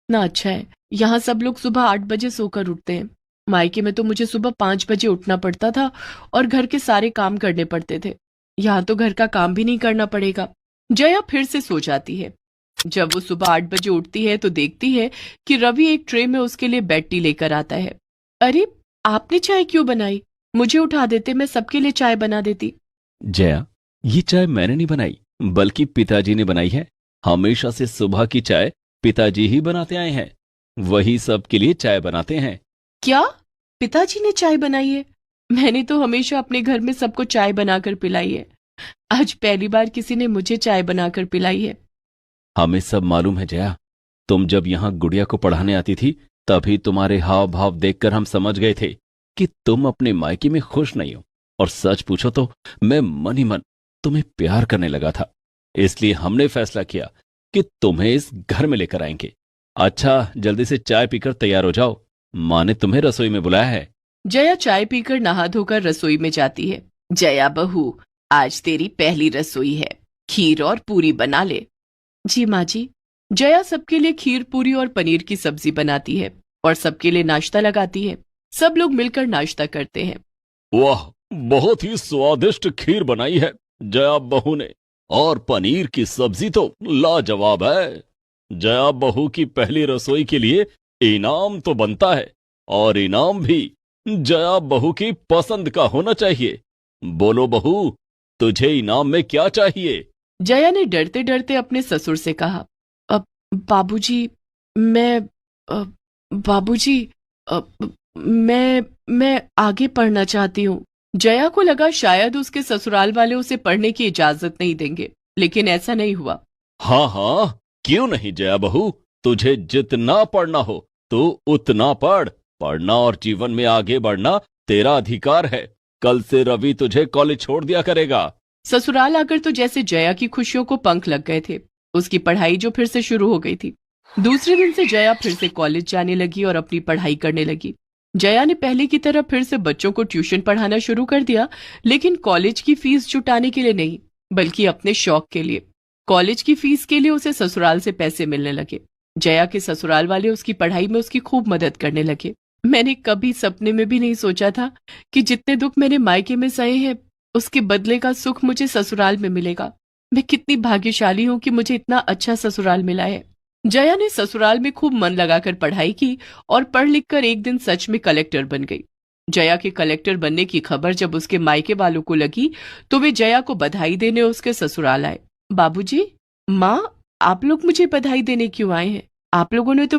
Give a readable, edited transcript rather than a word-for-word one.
कितना अच्छा है। यहाँ सब लोग सुबह 8 बजे सोकर उठते हैं। मायके में तो मुझे सुबह 5 बजे उठना पड़ता था और घर के सारे काम करने पड़ते थे। यहाँ तो घर का काम भी नहीं करना पड़ेगा। जया फिर से सो जाती है। जब वो सुबह 8 बजे उठती है तो देखती है कि रवि एक ट्रे में उसके लिए बेड टी लेकर आता है। अरे, आपने चाय क्यों बनाई? मुझे उठा देते, मैं सबके लिए चाय बना देती। जया, ये चाय मैंने नहीं बनाई, बल्कि पिताजी ने बनाई है। हमेशा से सुबह की चाय पिताजी ही बनाते आए हैं। वही सबके लिए चाय बनाते हैं। क्या? पिताजी ने चाय बनाई है? मैंने तो हमेशा अपने घर में सबको चाय बनाकर पिलाई है। आज पहली बार किसी ने मुझे चाय बनाकर पिलाई है। हमें सब मालूम है जया। तुम जब यहां गुड़िया को पढ़ाने आती थी, तभी तुम्हारे हाव भाव देखकर हम समझ गए थे कि तुम अपने मायके में खुश नहीं हो। और सच पूछो तो मैं मन ही मन तुम्हें प्यार करने लगा था। इसलिए हमने फैसला किया कि तुम्हें इस घर में लेकर आएंगे। अच्छा, जल्दी से चाय पीकर तैयार हो जाओ। माँ ने तुम्हें रसोई में बुलाया है। जया चाय पीकर नहा धोकर रसोई में जाती है। जया बहू, आज तेरी पहली रसोई है। खीर और पूरी बना ले। जी माँ जी। जया सबके लिए खीर, पूरी और पनीर की सब्जी बनाती है और सबके लिए नाश्ता लगाती है। सब लोग मिलकर नाश्ता करते हैं। वाह, बहुत ही स्वादिष्ट खीर बनाई है जया बहू ने। और पनीर की सब्जी तो लाजवाब है। जया बहू की पहली रसोई के लिए इनाम तो बनता है, और इनाम भी जया बहू की पसंद का होना चाहिए। बोलो बहू, तुझे इनाम में क्या चाहिए? जया ने डरते डरते अपने ससुर से कहा, अब बाबूजी, मैं अ, बाबूजी, अ, मैं आगे पढ़ना चाहती हूँ। जया को लगा शायद उसके ससुराल वाले उसे पढ़ने की इजाजत नहीं देंगे, लेकिन ऐसा नहीं हुआ। हाँ हाँ, क्यों नहीं जया बहू। तुझे जितना पढ़ना हो तू उतना पढ़। पढ़ना और जीवन में आगे बढ़ना तेरा अधिकार है। कल से रवि तुझे कॉलेज छोड़ दिया करेगा। ससुराल आकर तो जैसे जया की खुशियों को पंख लग गए थे। उसकी पढ़ाई जो फिर से शुरू हो गई थी। दूसरे दिन से जया फिर से कॉलेज जाने लगी और अपनी पढ़ाई करने लगी। जया ने पहले की तरह फिर से बच्चों को ट्यूशन पढ़ाना शुरू कर दिया, लेकिन कॉलेज की फीस जुटाने के लिए नहीं, बल्कि अपने शौक के लिए। कॉलेज की फीस के लिए उसे ससुराल से पैसे मिलने लगे। जया के ससुराल वाले उसकी पढ़ाई में उसकी खूब मदद करने लगे। मैंने कभी सपने में भी नहीं सोचा था कि जितने दुख मैंने मायके में सहे हैं, उसके बदले का सुख मुझे ससुराल में मिलेगा। मैं कितनी भाग्यशाली हूँ कि मुझे इतना अच्छा ससुराल मिला है। जया ने ससुराल में खूब मन लगाकर पढ़ाई की और पढ़ लिख कर एक दिन सच में कलेक्टर बन गई। जया के कलेक्टर बनने की खबर जब उसके मायके वालों को लगी तो वे जया को बधाई देने उसके ससुराल आए। बाबूजी, माँ, आप लोग मुझे बधाई देने क्यों आए हैं? आप लोगों ने तो